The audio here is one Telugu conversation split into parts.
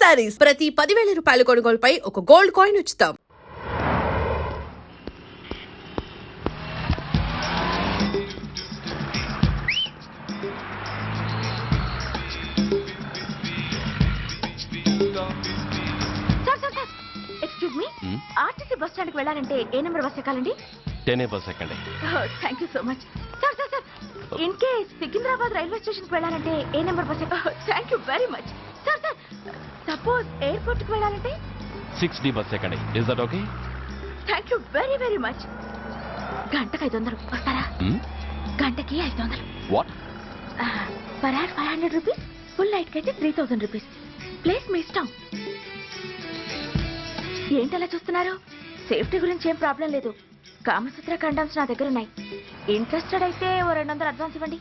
శారీస్ ప్రతి 10,000 రూపాయల కొనుగోలుపై ఒక గోల్డ్ కాయిన్ ఉచితం. Excuse me, RTC bus stand కి వెళ్ళాలంటే ఏ నెంబర్ బస్ ఎక్కాలండి? 10 బస్ ఎక్కండి. Thank you so much. Sir sir sir, in case Secunderabad railway station కి వెళ్ళాలంటే ఏ నెంబర్ బస్ ఎక్కాలి? Thank you very much. Sir sir, suppose airport కి వెళ్ళాలంటే 6D బస్ ఎక్కండి. Is that okay? Thank you very very much. గంటకి 500 వస్తారా? గంటకి 500. What? Per hour 500 rupees, full night కి అయితే 3000 రూపీస్. ప్లేస్ మీ ఇష్టం. ఏంటలా చూస్తున్నారు? సేఫ్టీ గురించి ఏం ప్రాబ్లం లేదు. కామసూత్ర కండమ్స్ నా దగ్గర ఉన్నాయి. ఇంట్రెస్టెడ్ అయితే ఓ 200 అడ్వాన్స్ ఇవ్వండి.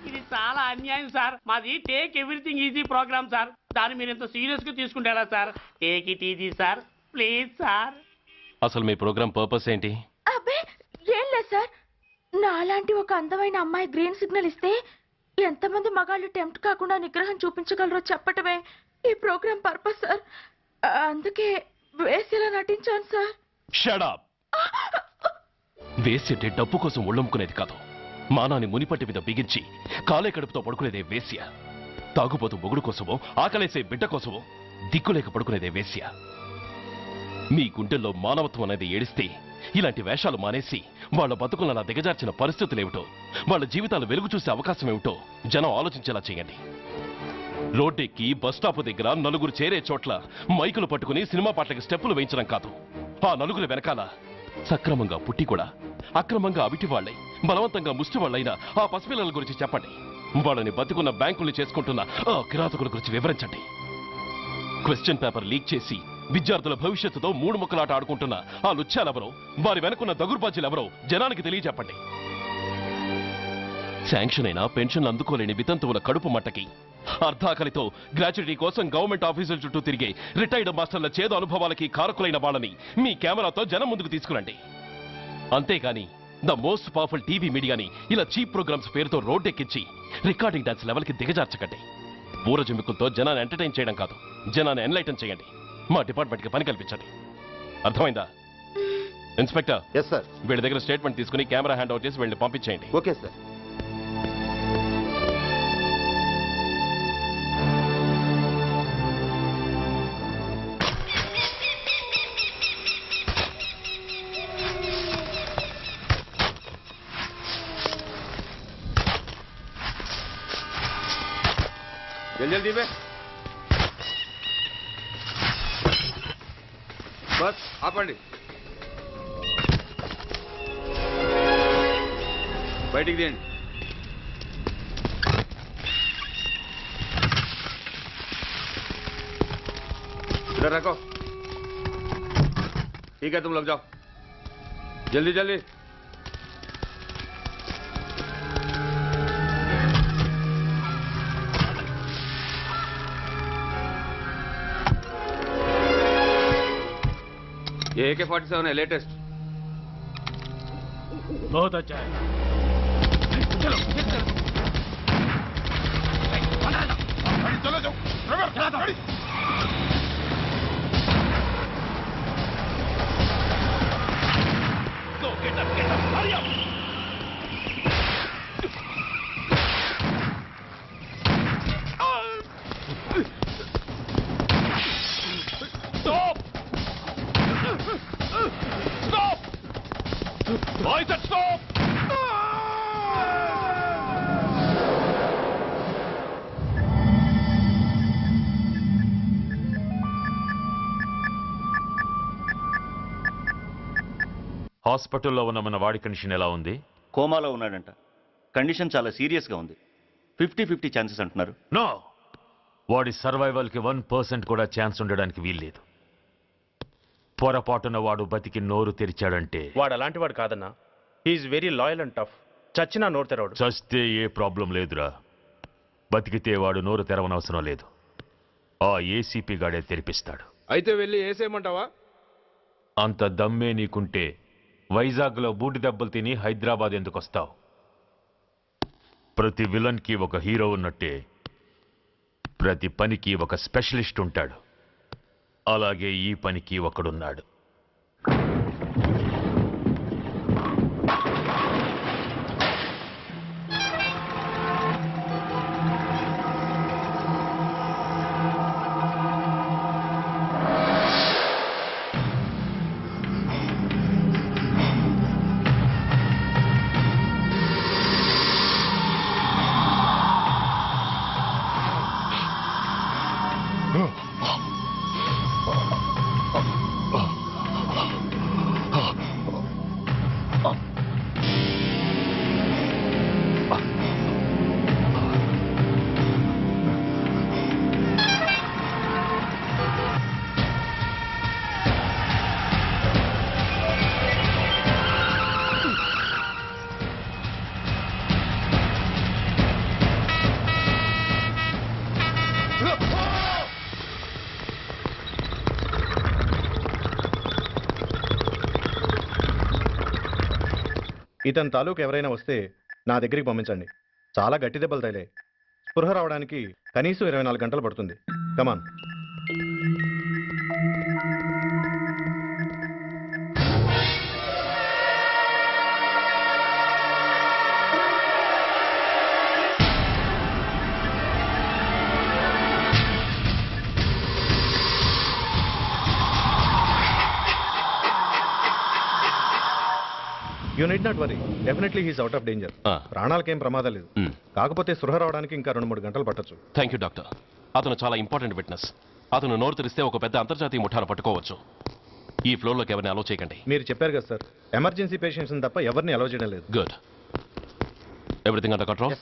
ఇది చాలా అన్యాయం సార్. మాది take everything easy program sir. దాన్ని మీరు ఇంత సీరియస్ గా తీసుకుంటారా sir? Take it easy sir, please sir. అసలు మీ ప్రోగ్రామ్ పర్పస్ ఏంటి? అబ్బే ఏం లేదు సార్. నాలాంటి ఒక అందమైన అమ్మాయి గ్రీన్ సిగ్నల్ ఇస్తే ఎంతమంది మగాళ్ళు టెంప్ట్ కాకుండా నిగ్రహం చూపించగలరో చెప్పటమే ఈ ప్రోగ్రామ్ పర్పస్ సార్. అందుకే వేసేలా నటించాను సార్. Shut up. వేసేటే డబ్బు కోసం ఒళ్ళమ్ముకునేది కాదు. మానాన్ని మునిపట్టి మీద బిగించి కాలే కడుపుతో పడుకునేదే వేశ్య. తాగుపోతూ మొగుడు కోసమో ఆకలేసే బిడ్డ కోసమో దిక్కులేక పడుకునేదే వేశ్య. మీ గుండెల్లో మానవత్వం అనేది ఏడిస్తే ఇలాంటి వేషాలు మానేసి వాళ్ళ బతుకులను అలా దిగజార్చిన పరిస్థితులేమిటో, వాళ్ళ జీవితాలు వెలుగు చూసే అవకాశం ఏమిటో జనం ఆలోచించేలా చేయండి. రోడ్డెక్కి బస్టాప్ దగ్గర నలుగురు చేరే చోట్ల మైకులు పట్టుకుని సినిమా పాటలకి స్టెప్పులు వేయించడం కాదు. ఆ నలుగురు వెనకాల సక్రమంగా పుట్టి కూడా అక్రమంగా అవిటి వాళ్ళై బలవంతంగా ముష్టి వాళ్ళైనా ఆ పసిపిల్లల గురించి చెప్పండి. వాళ్ళని బతుకున్న బ్యాంకులు చేసుకుంటున్న ఆ కిరాతకుల గురించి వివరించండి. క్వశ్చన్ పేపర్ లీక్ చేసి విద్యార్థుల భవిష్యత్తుతో మూడు ముక్కలాట ఆడుకుంటున్న ఆ లుచ్చాలెవరో, వారి వెనుకున్న దగుర్బాజీలెవరో జనానికి తెలియజెప్పండి. శాంక్షన్ అయినా పెన్షన్లు అందుకోలేని వితంతువుల కడుపు మట్టకి, అర్ధాకలితో గ్రాట్యుటీ కోసం గవర్నమెంట్ ఆఫీసుల చుట్టూ తిరిగే రిటైర్డ్ మాస్టర్ల చేదు అనుభవాలకి కారకులైన వాళ్ళని మీ కెమెరాతో జనం ముందుకు తీసుకురండి. అంతేగాని ద మోస్ట్ పవర్ఫుల్ టీవీ మీడియాని ఇలా చీప్ ప్రోగ్రామ్స్ పేరుతో రోడ్డెక్కించి రికార్డింగ్ డాన్స్ లెవెల్కి దిగజార్చకండి. ఊరజుమికులతో జనాన్ని ఎంటర్టైన్ చేయడం కాదు, జనాన్ని ఎన్లైటన్ చేయండి. మా డిపార్ట్మెంట్కి పని కల్పించండి. అర్థమైందా? ఇన్స్పెక్టర్. Yes sir. వీళ్ళ దగ్గర స్టేట్మెంట్ తీసుకుని కెమెరా హ్యాండ్ అవుట్ చేసి వీళ్ళని పంపించేయండి. Okay sir. జల్దీ బే. బస్ ఆపండి. బయటికి తీయండి. इधर रखो. ठीक है, तुम लोग जाओ. जल्दी जल्दी. ये AK-47 है, लेटेस्ट. बहुत अच्छा है. चलो चलो जाओ. Go, get up, hurry up. Stop! Stop! I said stop! హాస్పిటల్లో ఉన్న మన వాడి కండిషన్ ఎలా ఉంది? కోమాలో ఉన్నాడంట. కండిషన్ చాలా సీరియస్గా ఉంది. 50-50 ఛాన్సెస్ అంటున్నారు. నో, వాడి సర్వైవల్కి 1% కూడా ఛాన్స్ ఉండడానికి వీల్లేదు. పొరపాటున వాడు బతికి నోరు తెరిచాడంటే వాడు అలాంటి వాడు కాదన్నా. He is very loyal and tough. చచ్చినా నోరు తెరవడు. చస్తే ఏ ప్రాబ్లం లేదురా. బతికితే వాడు నోరు తెరవనవసరం లేదు. ఆ ఏసీపీ గాడే తెరిపిస్తాడు. అయితే వెళ్ళి ఏసేయమంటావా? అంత దమ్మే నీకుంటే వైజాగ్లో బూటి దెబ్బలు తిని హైదరాబాద్ ఎందుకు వస్తావు? ప్రతి విలన్కి ఒక హీరో ఉన్నట్టే ప్రతి పనికి ఒక స్పెషలిస్ట్ ఉంటాడు. అలాగే ఈ పనికి ఒకడున్నాడు. ఇతని తాలూకు ఎవరైనా వస్తే నా దగ్గరికి పంపించండి. చాలా గట్టి దెబ్బలు తగిలాయి. స్పృహ రావడానికి కనీసం 24 గంటలు పడుతుంది. Come on. You need not worry. Definitely he's out of danger. ప్రాణాలకేం ప్రమాదం లేదు. కాకపోతే స్పృహ రావడానికి ఇంకా 2-3 గంటలు పట్టొచ్చు. Thank you doctor. అతను చాలా ఇంపార్టెంట్ విట్నెస్. అతను నోరు తెరిస్తే ఒక పెద్ద అంతర్జాతీయ ముఠాను పట్టుకోవచ్చు. ఈ ఫ్లోర్లోకి ఎవరిని అలో చేయకండి. మీరు చెప్పారు కదా సార్, ఎమర్జెన్సీ పేషెంట్స్ తప్ప ఎవరిని అలౌ చేయడం లేదు. Good. Everything under control?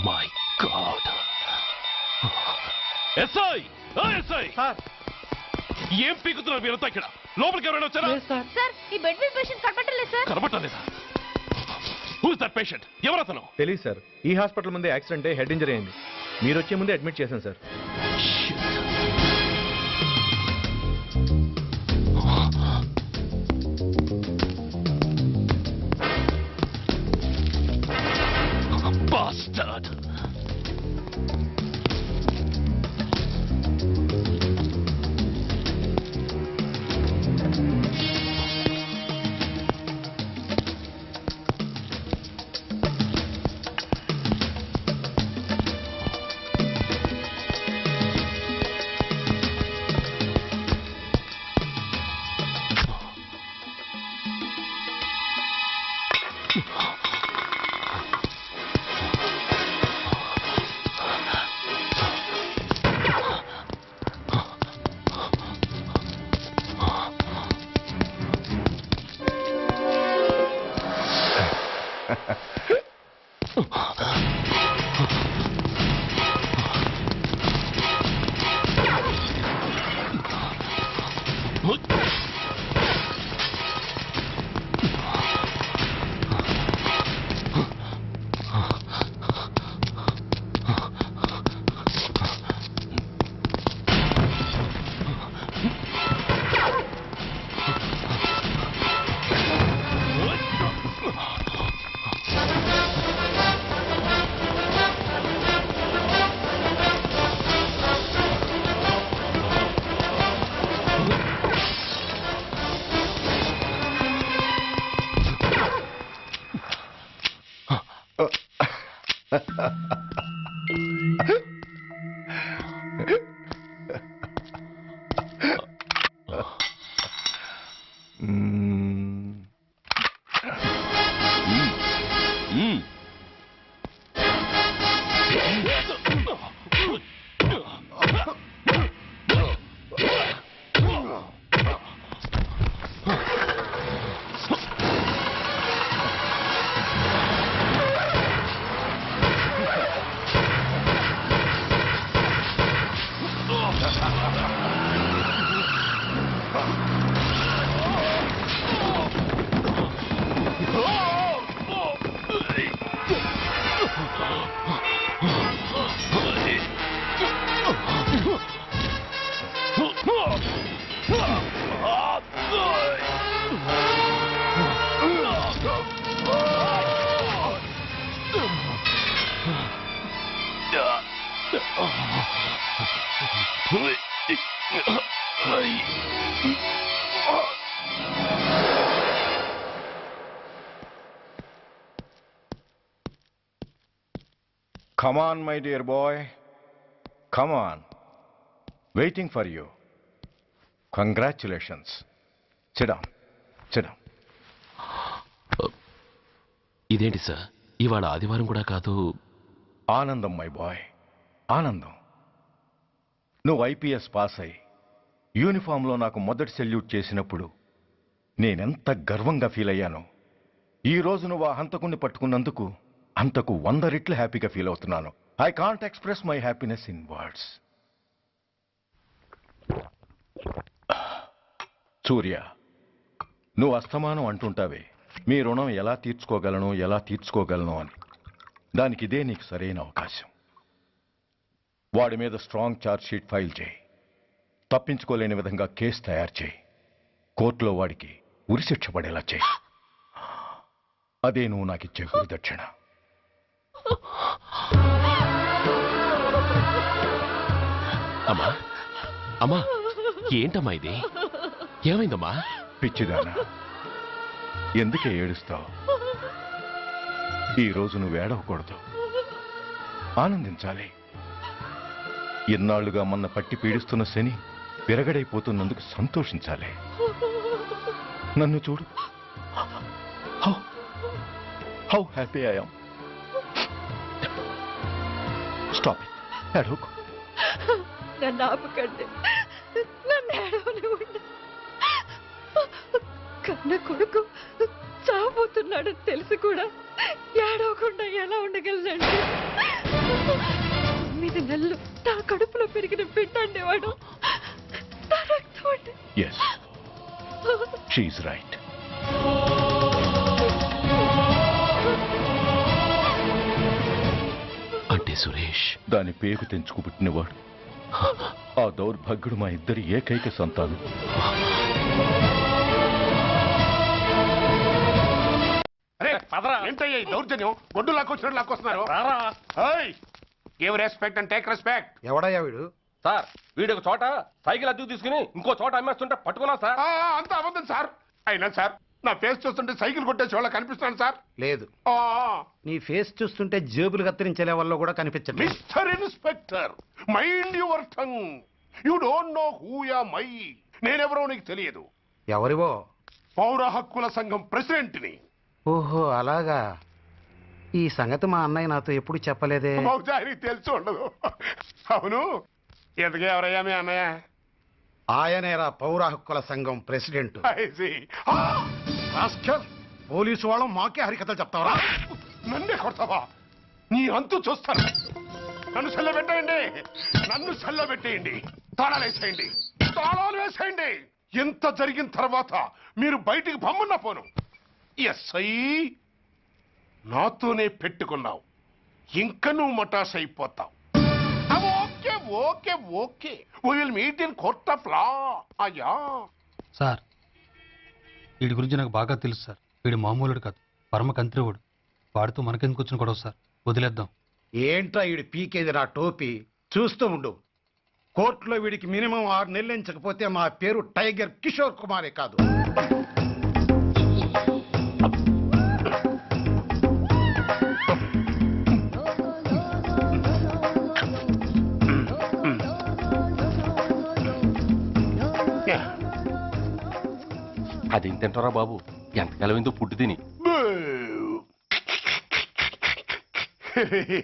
My God. SI! SI! ఏం పీకుతున్నారు మీరంతా ఇక్కడ? లోపలికి ఎవరైనా వచ్చారా? సార్, ఈ బెడ్ మీద పేషెంట్ కనబట్టలేదు సార్. కనబట్టలేదా? Who's that patient? ఎవరతను? తెలియదు సార్. ఈ హాస్పిటల్ ముందే యాక్సిడెంట్ అయ్యి హెడ్ ఇంజరీ అయింది. మీరు వచ్చే ముందే అడ్మిట్ చేశాను sir. Bastard! Come on, my dear boy. Come on. Waiting for you. Congratulations. Sit down. Sit down. ఇదేంటి సార్ ఇవాళ ఆదివారం కూడా కాదు. ఆనందం మై బాయ్, ఆనందం. నువ్వు ఐపీఎస్ పాస్ అయి యూనిఫామ్లో నాకు మొదటి సెల్యూట్ చేసినప్పుడు నేనెంత గర్వంగా ఫీల్ అయ్యానో, ఈ రోజు నువ్వు ఆ హంతకుణ్ణి పట్టుకున్నందుకు అంతకు 100 రెట్లు హ్యాపీగా ఫీల్ అవుతున్నాను. I can't express my happiness in words. Surya, నువ్వు అస్తమానం అంటుంటావే మీ రుణం ఎలా తీర్చుకోగలను అని. దానికి ఇదే నీకు సరైన అవకాశం. వాడి మీద స్ట్రాంగ్ ఛార్జ్ షీట్ ఫైల్ చేయి. తప్పించుకోలేని విధంగా కేసు తయారు చేయి. కోర్టులో వాడికి ఉరిశిక్ష పడేలా చేయి. అదే నువ్వు నాకు ఇచ్చే గురుదక్షిణ. అమ్మా అమ్మా, ఏంటమ్మా ఇది? ఏమైందమ్మా? పిచ్చిదానా, ఎందుకే ఏడుస్తావు? ఈరోజు నువ్వు ఏడవకూడదు, ఆనందించాలి. ఇన్నాళ్లుగా మొన్న పట్టి పీడిస్తున్న శని విరగడైపోతున్నందుకు సంతోషించాలి. నన్ను చూడు, how happy I am. Stop it, ఏడవకు. నన్ను ఆపకండి, నన్ను ఏడవనివ్వండి. కన్న కొడుకు చావబోతున్నాడని తెలిసి కూడా ఏడవకుండా ఎలా ఉండగలనండి? 9 నెలలు నా కడుపులో పెరిగిన బిడ్డ అండేవాడు. నా రక్తం అండి. Yes, she is right. అంటే సురేష్ దాని పేగు తెంచుకు పుట్టినవాడు. ఆ దౌర్భాగ్యుడు మా ఇద్దరి ఏకైక సంతానం. ఏంటయ్యా ఈ దౌర్జన్యం? గొడ్డు లాక్కొచ్చినట్టు లాక్కొస్తున్నారు. Give respect and take respect. ఎవడయ్యా వీడు? సార్ వీడు ఒక చోట సైకిల్ అద్దెకు తీసుకుని ఇంకో చోట అమ్మేస్తుంటే పట్టుకున్నా సార్. అంత అబద్ధం సార్. అయినా సార్ నా ఫేస్ చూస్తుంటే సైకిల్ కొట్టేసి వాళ్ళ కనిపిస్తున్నాను సార్. లేదు, నీ ఫేస్ చూస్తుంటే జేబులు కత్తిరించే లెవెల్లో కూడా కనిపించట్లేదు. Mister inspector, mind your tongue. You don't know who yeah my. నేనెవరో నీకు తెలియదు. ఎవరివో? పౌర హక్కుల సంఘం ప్రెసిడెంట్ని. ఓహో అలాగా. ఈ సంగతి మా అన్నయ్య నాతో ఎప్పుడు చెప్పలేదే. బహుశా ఆయనకి తెలిసి ఉండదు. అవును, ఎందుకు ఎవరయ్యా మీ అన్నయ్య? ఆయనేరా పౌర హక్కుల సంఘం ప్రెసిడెంట్. I see. పోలీసు వాళ్ళం మాకే హరికథలు చెప్తావరా? నన్నే కొడతావా? నీ అంతు చూస్తాను. నన్ను సెల్లబెట్టేయండి, నన్ను సెల్లబెట్టేయండి. తాళాలు వేసేయండి, తాళాలు వేసేయండి. ఎంత జరిగిన తర్వాత మీరు బయటికి పమ్మున్నా పోను. ఎస్ఐ, నాతోనే పెట్టుకున్నావు, ఇంకా నువ్వు మటాస్ అయిపోతావు. Okay okay okay, we will meet in court of law. అయ్యా సార్, వీడి గురించి నాకు బాగా తెలుసు సార్. వీడు మామూలుడు కాదు, పరమ కంత్రివుడు. వాడితో మనకెందుకు వచ్చిన గొడవ సార్? వదిలేద్దాం. ఏంట్రా వీడి పీకేది నా టోపీ? చూస్తూ ఉండు. కోర్టులో వీడికి మినిమం 6 నెలలు ఎంచకపోతే మా పేరు టైగర్ కిషోర్ కుమారే కాదు. అదేం తింటారా బాబు? ఎంతకాలం ఏందో పుట్టి తిని.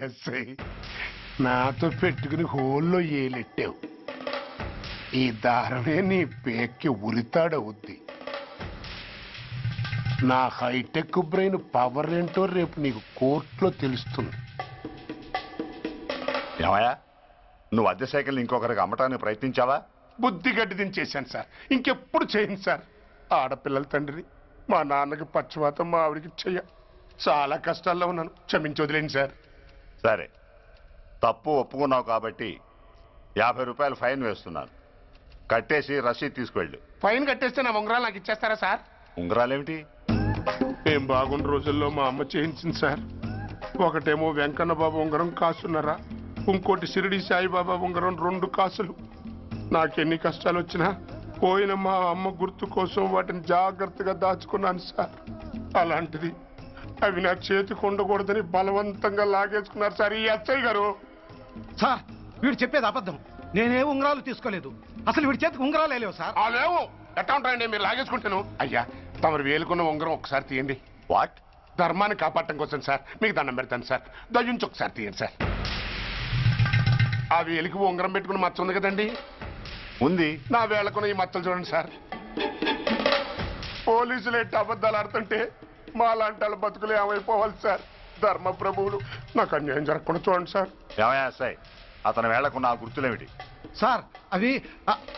ఎస్ఐ, నాతో పెట్టుకుని హోల్లో ఏలెట్టావు. ఈ దారమే నీ పేక్కి ఉరితాడవుద్ది. నా హైటెక్ బ్రెయిన్ పవర్ ఏంటో రేపు నీకు కోర్టులో తెలుస్తుంది. ఏమయ్యా, నువ్వు అద్దె సైకిల్ ఇంకొకరికి అమ్మటానికి ప్రయత్నించావా? బుద్ధి గడ్డి దించేశాను సార్, ఇంకెప్పుడు చేయను సార్. ఆడపిల్లల తండ్రిని, మా నాన్నకి పక్షవాతం, మా ఆవిడికి చెయ్య. చాలా కష్టాల్లో ఉన్నాను, క్షమించి వదిలేండి సార్. సరే, తప్పు ఒప్పుకున్నావు కాబట్టి 50 రూపాయలు ఫైన్ వేస్తున్నాను. కట్టేసి రసీదు తీసుకువెళ్ళు. ఫైన్ కట్టేస్తే నా ఉంగరాలు నాకు ఇచ్చేస్తారా సార్? ఉంగరాలేమిటి? ఏం బాగున్న రోజుల్లో మా అమ్మ చేయించింది సార్. ఒకటేమో వెంకన్న బాబు ఉంగరం కాసున్నారా, ఇంకోటి షిరిడి సాయిబాబా ఉంగరం 2 కాసులు. నాకెన్ని కష్టాలు వచ్చినా పోయిన మా అమ్మ గుర్తు కోసం వాటిని జాగ్రత్తగా దాచుకున్నాను సార్. అలాంటిది అవి నా చేతికి ఉండకూడదని బలవంతంగా లాగేసుకున్నారు సార్ ఈ అచ్చయ్య గారు. సార్ వీడు చెప్పేది అబద్ధం. నేనే ఉంగరాలు తీసుకోలేదు. అసలు వీడి చేతికి ఉంగరాలు లేవు సార్. లేవు. ఎట్టా ఉంటాయండి మీరు లాగేసుకుంటాను. అయ్యా తమరు వేలుకున్న ఉంగరం ఒకసారి తీయండి. వాట్? ధర్మాన్ని కాపాడటం కోసం సార్. మీకు దండం పెడతాను సార్. దయ్యుంచి ఒకసారి తీయండి సార్. ఆ వేలికి ఉంగరం పెట్టుకుని మచ్చ ఉంది కదండి, ఉంది. నా వేళకున్న ఈ మచ్చలు చూడండి సార్. పోలీసులు ఎట్టి అబద్ధాలు ఆడుతుంటే మా లాంటి వాళ్ళ బతుకులు ఏమైపోవాలి సార్. ధర్మ ప్రభువులు నాకు అన్యాయం జరగకుండా చూడండి సార్. ఏమయ్యా సార్, అతని వేళ్లకున్న ఆ గుర్తులేమిటి? సార్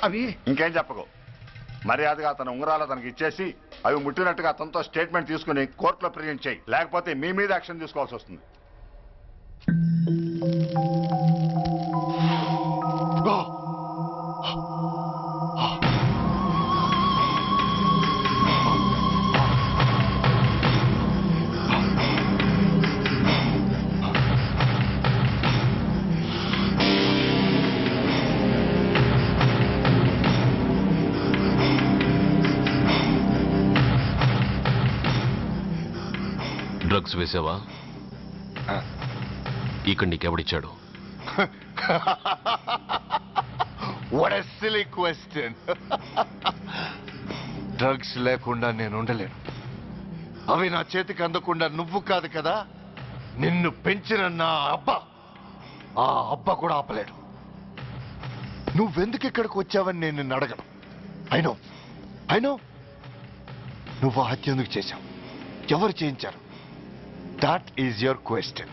అవి ఇంకేం చెప్పకు. మర్యాదగా అతని ఉంగరాలు అతనికి ఇచ్చేసి అవి ముట్టినట్టుగా అతనితో స్టేట్మెంట్ తీసుకుని కోర్టులో ప్రజెంట్ చేయి. లేకపోతే మీ మీద యాక్షన్ తీసుకోవాల్సి వస్తుంది. డ్రగ్స్ వేసావా? ఇక్కడ నీకెవడిచ్చాడు? What a silly question. Drugs లేకుండా నేను ఉండలేను. అవి నా చేతికి అందకుండా నువ్వు కాదు కదా, నిన్ను పెంచిన నా అబ్బా, ఆ అబ్బా కూడా ఆపలేడు. నువ్వెందుకు ఇక్కడికి వచ్చావని నేను నిన్ను అడగను. అయినో నువ్వు హత్య ఎందుకు చేశావు, ఎవరు చేయించారు? That is your question.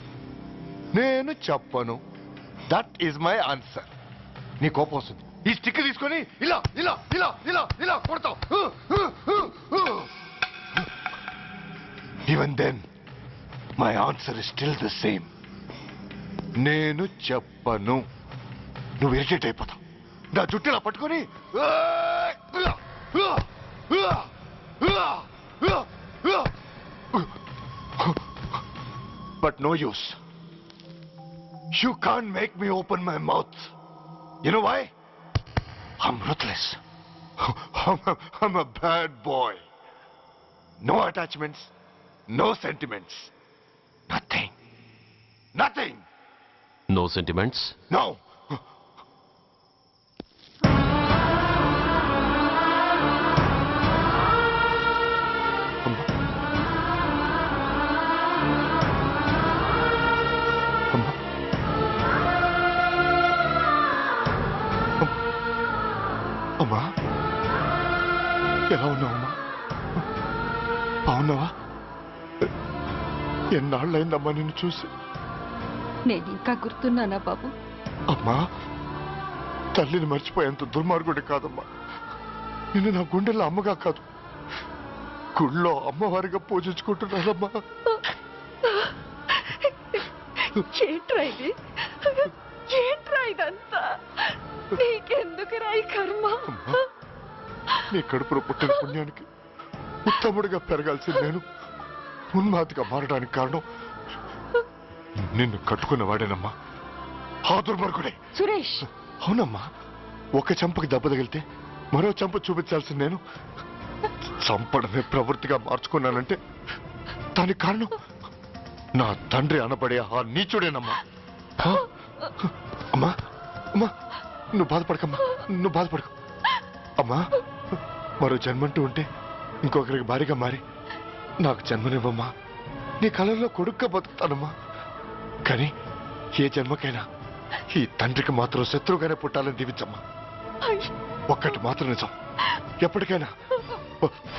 నేను చెప్పను. That is my answer. నీ కోపం వస్తుంది, ఈ స్టిక్ తీసుకొని ఇలా ఇలా ఇలా ఇలా ఇలా కొడతావు. Even then my answer is still the same. నేను చెప్పను. నువ్వు ఇరిటేట్ అయిపోతావు. నా జుట్టు ఇలా పట్టుకొని but no use. You can't make me open my mouth. You know why? I'm ruthless. I'm a bad boy. No attachments, no sentiments. Nothing. Nothing. No sentiments? No. అమ్మా, ఎలా ఉన్నావమ్మా? బాగున్నావా? ఎన్నాళ్ళైందమ్మా నిన్ను చూసి? నేను ఇంకా గుర్తున్నానా బాబు? అమ్మా, తల్లిని మర్చిపోయేంత దుర్మార్గుడి కాదమ్మా. నిన్ను నా గుండెల్లో అమ్మగా కాదు, గుళ్ళో అమ్మవారిగా పూజించుకుంటున్నానమ్మా. ఏంట్రా ఇది? ఏంట్రా ఇదంతా? నీకెందుకు రాయి కర్మ? నీ కడుపులో పుట్టిన పుణ్యానికి ఉత్తముడిగా పెరగాల్సింది నేను ఉన్మాదిగా మారడానికి కారణం నిన్ను కట్టుకున్నవాడేనమ్మా. ఆ దుర్మార్గుడే సురేష్. అవునమ్మా, ఒక చంపకి దెబ్బ తగిలితే మరో చంప చూపించాల్సింది నేను చంపడమే ప్రవృత్తిగా మార్చుకున్నానంటే దానికి కారణం నా తండ్రి అనబడే ఆ నీచుడేనమ్మా. అమ్మా అమ్మా, నువ్వు బాధపడకమ్మా, నువ్వు బాధపడకు అమ్మా. మరో జన్మంటూ ఉంటే ఇంకొకరికి భారీగా మారి నాకు జన్మనివ్వమ్మా. నీ కళల్లో కొడుగ్గా బతుకుతానమ్మా. కానీ ఏ జన్మకైనా ఈ తండ్రికి మాత్రం శత్రువుగానే పుట్టాలని దీవించమ్మా. ఒక్కటి మాత్రం నిజం, ఎప్పటికైనా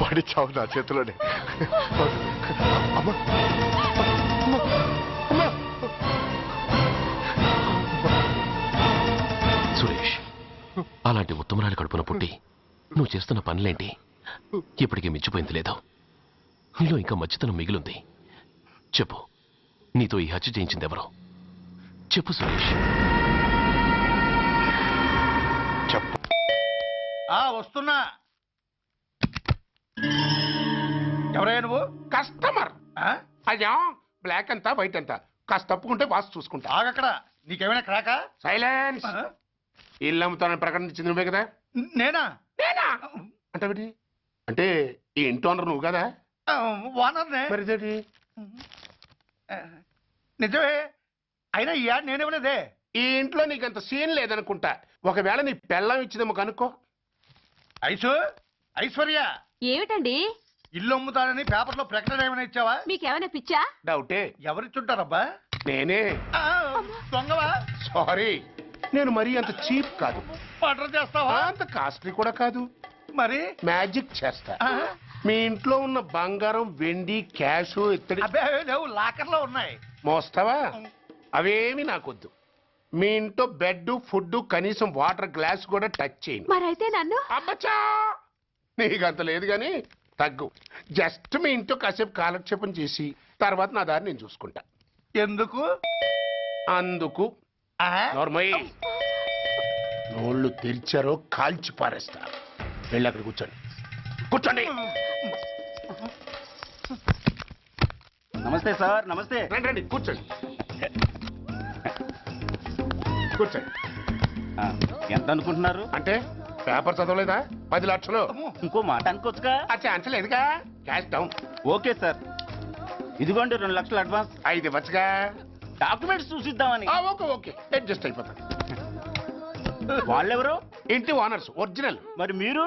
వాడి చావు నా చేతిలోనే. అమ్మా సురేష్, అలాంటి ఉత్తమరాలు కడుపున పుట్టి నువ్వు చేస్తున్న పనులేంటి? ఇప్పటికీ మించిపోయింది లేదు. నీలో ఇంకా మంచితనం మిగిలింది. చెప్పు, నీతో ఈ హత్య చేయించింది ఎవరు? చెప్పు సురేష్. చెప్పు. వస్తున్నా. ఎవరయ్యా నువ్వు? కస్టమర్. అయ్యా, బ్లాక్ అంతా వైట్ అంతా కాస్త తప్పుకుంటే బాస్ చూసుకుంటా. ఆగక్కడ. నీకేమైనా క్రాకా? సైలెన్స్. ఇల్లు అమ్ముతానని ప్రకటించింది నువ్వే కదా? నేనా? అంటే అంటే ఈ ఇంటి ఓనర్ నువ్వు కదా? ఓనర్నే. మరి ఇదేంటి? నిజమే. అయినా ఈ యాడ్ నేనేమలేదే. ఈ ఇంట్లో నీకు అంత సీన్ లేదనుకుంటా. ఒకవేళ నీ పెళ్ళం ఇచ్చిందేమో కనుక్కో. ఐశ్వర్య ఏమిటండి? ఇల్లు అమ్ముతానని పేపర్లో ప్రకటన ఏమైనా ఇచ్చావా? మీకేమైనా పిచ్చా? డౌటే. ఎవరిచ్చుంటారబ్బా? నేనే. దొంగవా? సారీ, నేను మరీ అంత చీప్ కాదు. మర్డర్ చేస్తావా? అంత కాస్ట్లీ కూడా కాదు. మరి మ్యాజిక్ చేస్తా. మీ ఇంట్లో ఉన్న బంగారం, వెండి, క్యాష్, ఇత్తడి లేవు, లాకర్లో ఉన్నాయి. మోస్తావా? అవేమి నాకొద్దు. మీ ఇంట్లో బెడ్, ఫుడ్, కనీసం వాటర్ గ్లాస్ కూడా టచ్ చేయను. మరైతే నన్ను అబ్బచ్చా, నీకంత లేదు గాని తగ్గు. జస్ట్ మీ ఇంట్లో కాసేపు కాలక్షేపం చేసి తర్వాత నా దారి నేను చూసుకుంటా. ఎందుకు? అందుకు. నోర్మయ్య, నోళ్ళు తెరిచారో కాల్చి పారేస్తా. వెళ్ళి అక్కడ కూర్చోండి. కూర్చోండి. నమస్తే సార్. నమస్తే. రండి రండి, కూర్చోండి. కూర్చోండి. ఎంత అనుకుంటున్నారు? అంటే పేపర్ చదవలేదా? 10 లక్షలు. ఇంకో మాట అనుకోవచ్చుగా. ఆ ఛాన్స్ లేదుగా. Cash down. ఓకే సార్, ఇదిగోండి 2 లక్షలు అడ్వాన్స్. 5 ఇవ్వచ్చుగా. డాక్యుమెంట్స్ చూసిద్దామని. ఓకే ఓకే, అడ్జస్ట్ అయిపోతాను. వాళ్ళెవరు? ఇంటి ఓనర్స్, ఒరిజినల్. మరి మీరు?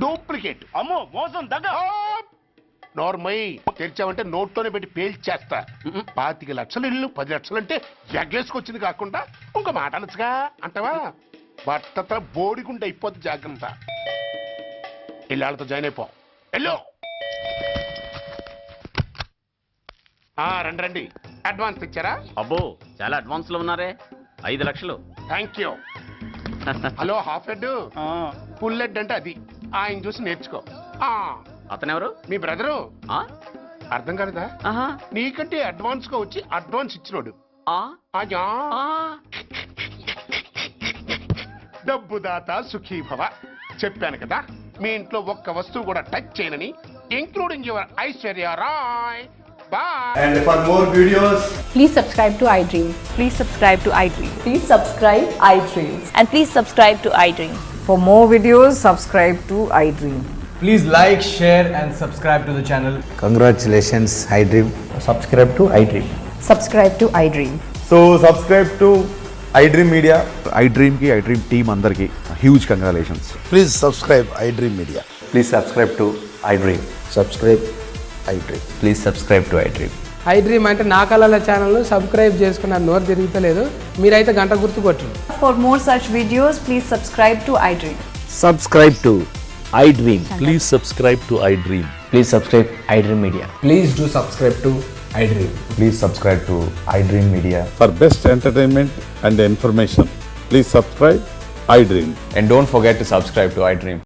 డూప్లికేట్. అమ్మో, మోసం దగ్గర. నోర్మై, తెరిచావంటే నోట్తోనే పెట్టి పేల్చేస్తా. 25 లక్షలు ఇల్లు 10 లక్షలు అంటే ఎగ్గేసుకొచ్చింది కాకుండా ఇంకో మాట అనొచ్చుగా. అంటావా? బట్టతో బోడిగుండి అయిపోద్ది. జాగ్రత్త. ఇళ్ళతో జాయిన్ అయిపో. వెళ్ళు. రండి రండి. అడ్వాన్స్ ఇచ్చారా? అబ్బో, చాలా అడ్వాన్స్ లో ఉన్నారే. 5 లక్షలు. Thank you. Hello, half head, full head అంటే అది. ఆయన చూసి నేర్చుకో. అతనెవరు? మీ బ్రదరు. అర్థం కాలేదా? నీకంటే అడ్వాన్స్ గా వచ్చి అడ్వాన్స్ ఇచ్చినోడు. డబ్బు దాత సుఖీభవ. చెప్పాను కదా, మీ ఇంట్లో ఒక్క వస్తువు కూడా టచ్ చేయనని, including your Aishwarya Rai. Bye. And for more videos, Please subscribe to iDream. Please subscribe to iDream. Please subscribe iDream. And please subscribe to iDream. For more videos, subscribe to iDream. please like, share and subscribe to the channel. Congratulations, iDream. Subscribe to iDream. Subscribe to iDream. So subscribe to iDream Media. iDream ki iDream team andarki huge congratulations. Please subscribe iDream Media. Please subscribe to iDream. Subscribe iDream. Please subscribe to iDream. iDream అంటే నా కళల ఛానల్ సబ్స్క్రైబ్ చేసుకున్న నోరు తిరుగుతలేదు. మీరైతే గంట గుర్తు కొట్టండి. For more such videos, please subscribe to iDream. Subscribe to iDream. Please subscribe to iDream. Please subscribe iDream Media. Please do subscribe to iDream. Please subscribe to iDream Media. For best entertainment and information, please subscribe iDream. And don't forget to subscribe to iDream.